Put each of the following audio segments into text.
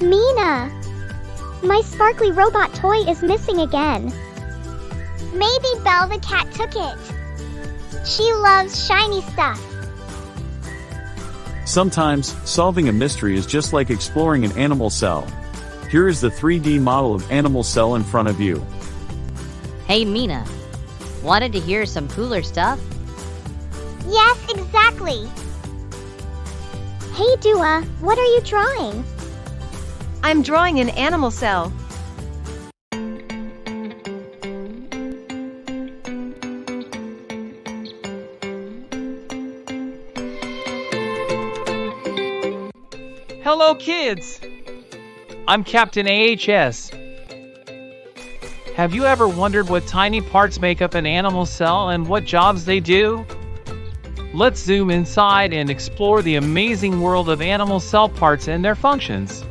Mina! My sparkly robot toy is missing again. Maybe Belle the cat took it. She loves shiny stuff. Sometimes, solving a mystery is just like exploring an animal cell. Here is the 3D model of animal cell in front of you. Hey Mina, wanted to hear some cooler stuff? Yes, exactly. Hey Dua, what are you drawing? I'm drawing an animal cell. Hello kids! I'm Captain AHS. Have you ever wondered what tiny parts make up an animal cell and what jobs they do? Let's zoom inside and explore the amazing world of animal cell parts and their functions.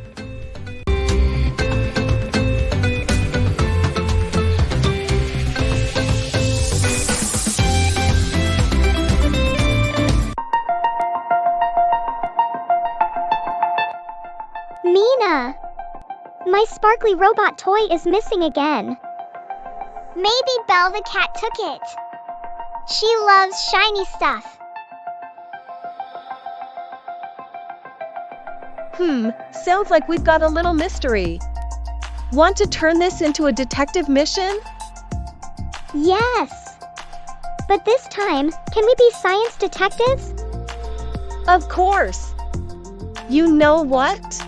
Mina! My sparkly robot toy is missing again. Maybe Belle the cat took it. She loves shiny stuff. Sounds like we've got a little mystery. Want to turn this into a detective mission? Yes! But this time, can we be science detectives? Of course! You know what?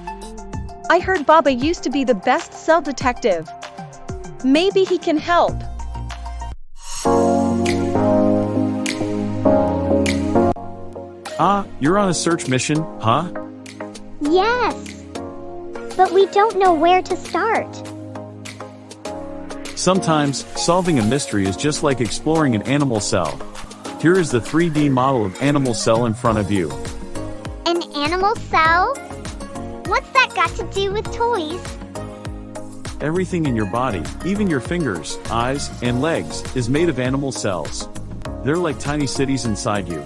I heard Baba used to be the best cell detective. Maybe he can help. Ah, you're on a search mission, huh? Yes! But we don't know where to start. Sometimes, solving a mystery is just like exploring an animal cell. Here is the 3D model of animal cell in front of you. An animal cell? What's that got to do with toys? Everything in your body, even your fingers, eyes, and legs, is made of animal cells. They're like tiny cities inside you.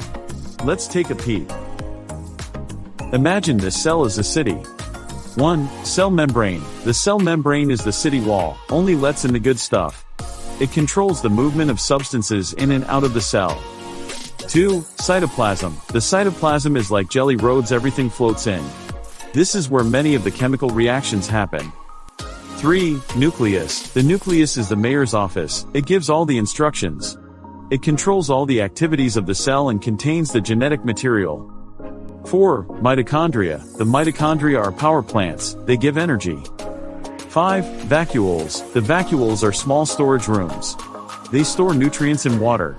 Let's take a peek. Imagine this cell is a city. 1. Cell membrane. The cell membrane is the city wall, only lets in the good stuff. It controls the movement of substances in and out of the cell. 2. Cytoplasm. The cytoplasm is like jelly roads, everything floats in. This is where many of the chemical reactions happen. 3. Nucleus. The nucleus is the mayor's office. It gives all the instructions. It controls all the activities of the cell and contains the genetic material. 4. Mitochondria. The mitochondria are power plants. They give energy. 5. Vacuoles. The vacuoles are small storage rooms. They store nutrients and water.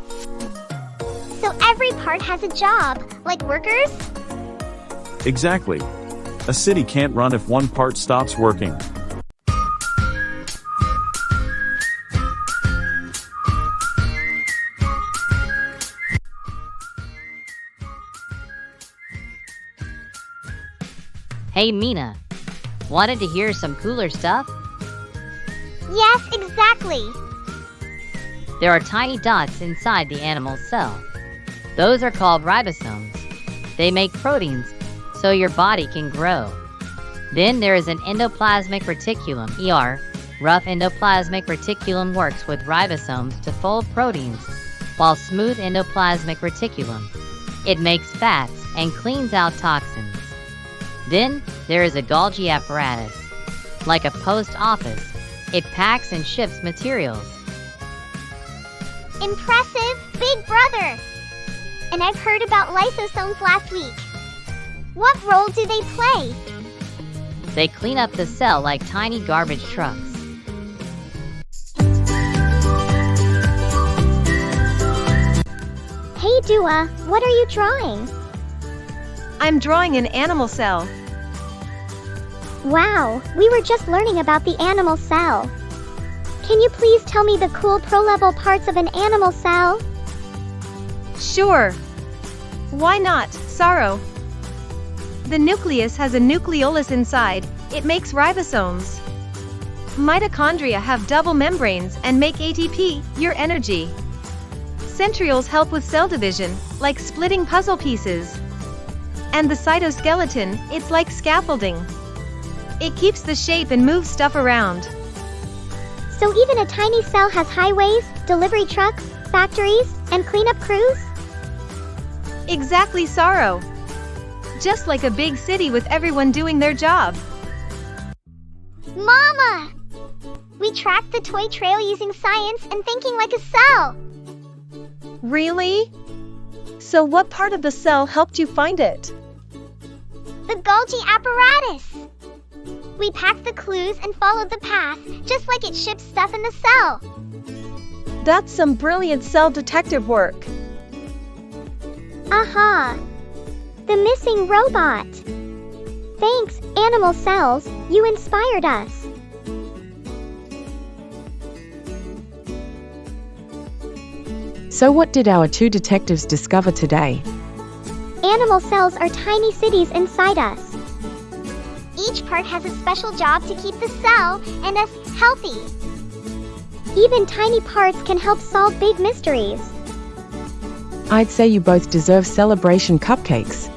So every part has a job, like workers? Exactly. A city can't run if one part stops working. Hey Mina, wanted to hear some cooler stuff? Yes, exactly. There are tiny dots inside the animal cell. Those are called ribosomes. They make proteins, so your body can grow. Then there is an endoplasmic reticulum, ER. Rough endoplasmic reticulum works with ribosomes to fold proteins, while smooth endoplasmic reticulum. It makes fats and cleans out toxins. Then, there is a Golgi apparatus. Like a post office, it packs and ships materials. Impressive, big brother! And I've heard about lysosomes last week. What role do they play? They clean up the cell like tiny garbage trucks. Hey Dua, what are you drawing? I'm drawing an animal cell. Wow, we were just learning about the animal cell. Can you please tell me the cool pro-level parts of an animal cell? Sure. Why not, Sorrow? The nucleus has a nucleolus inside. It makes ribosomes. Mitochondria have double membranes and make ATP, your energy. Centrioles help with cell division, like splitting puzzle pieces. And the cytoskeleton, it's like scaffolding. It keeps the shape and moves stuff around. So even a tiny cell has highways, delivery trucks, factories, and cleanup crews? Exactly, Sorrow. Just like a big city with everyone doing their job. Mama! We tracked the toy trail using science and thinking like a cell. Really? So what part of the cell helped you find it? The Golgi apparatus. We packed the clues and followed the path, just like it ships stuff in the cell. That's some brilliant cell detective work. Aha! The missing robot! Thanks, animal cells, you inspired us. So what did our two detectives discover today? Animal cells are tiny cities inside us. Each part has a special job to keep the cell and us healthy. Even tiny parts can help solve big mysteries. I'd say you both deserve celebration cupcakes.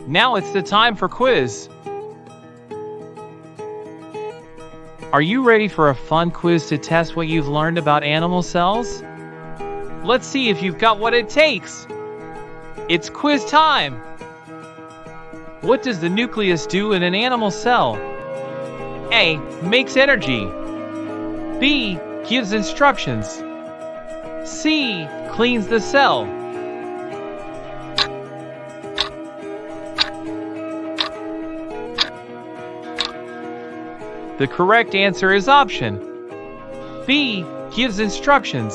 Now it's the time for quiz. Are you ready for a fun quiz to test what you've learned about animal cells? Let's see if you've got what it takes. It's quiz time. What does the nucleus do in an animal cell? A. Makes energy. B. Gives instructions. C. Cleans the cell. The correct answer is option B. Gives instructions.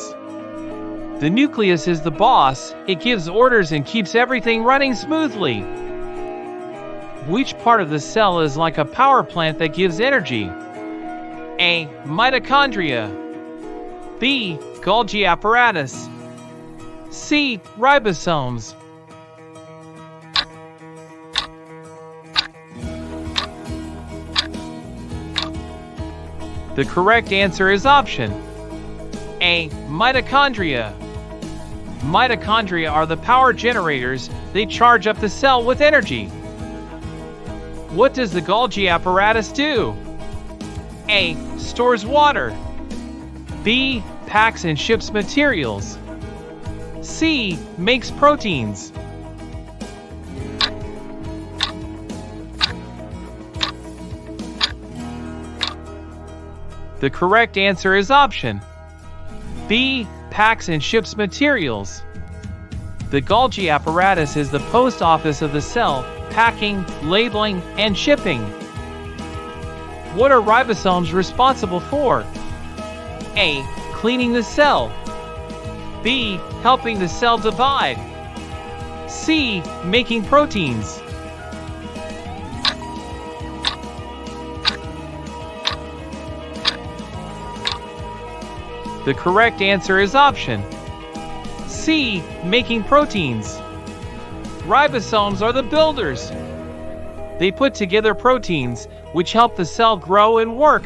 The nucleus is the boss. It gives orders and keeps everything running smoothly. Which part of the cell is like a power plant that gives energy? A. Mitochondria. B. Golgi apparatus. C. Ribosomes. The correct answer is option A. Mitochondria. Mitochondria are the power generators. They charge up the cell with energy. What does the Golgi apparatus do? A. Stores water. B. Packs and ships materials. C. Makes proteins. The correct answer is option B. Packs and ships materials. The Golgi apparatus is the post office of the cell, packing, labeling, and shipping. What are ribosomes responsible for? A. Cleaning the cell. B. Helping the cell divide. C. Making proteins. The correct answer is option C. Making proteins. Ribosomes are the builders. They put together proteins, which help the cell grow and work.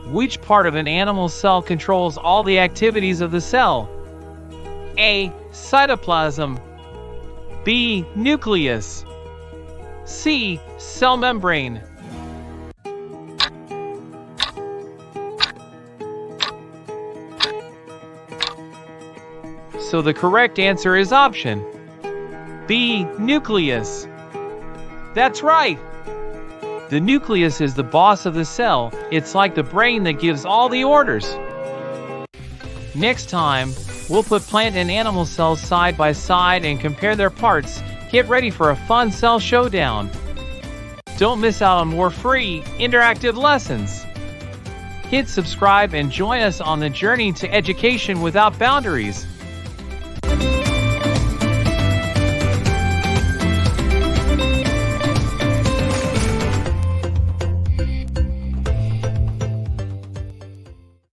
Which part of an animal cell controls all the activities of the cell? A. Cytoplasm. B. Nucleus. C. Cell membrane. So the correct answer is option B. Nucleus. That's right! The nucleus is the boss of the cell. It's like the brain that gives all the orders. Next time, we'll put plant and animal cells side by side and compare their parts. Get ready for a fun cell showdown. Don't miss out on more free, interactive lessons. Hit subscribe and join us on the journey to education without boundaries.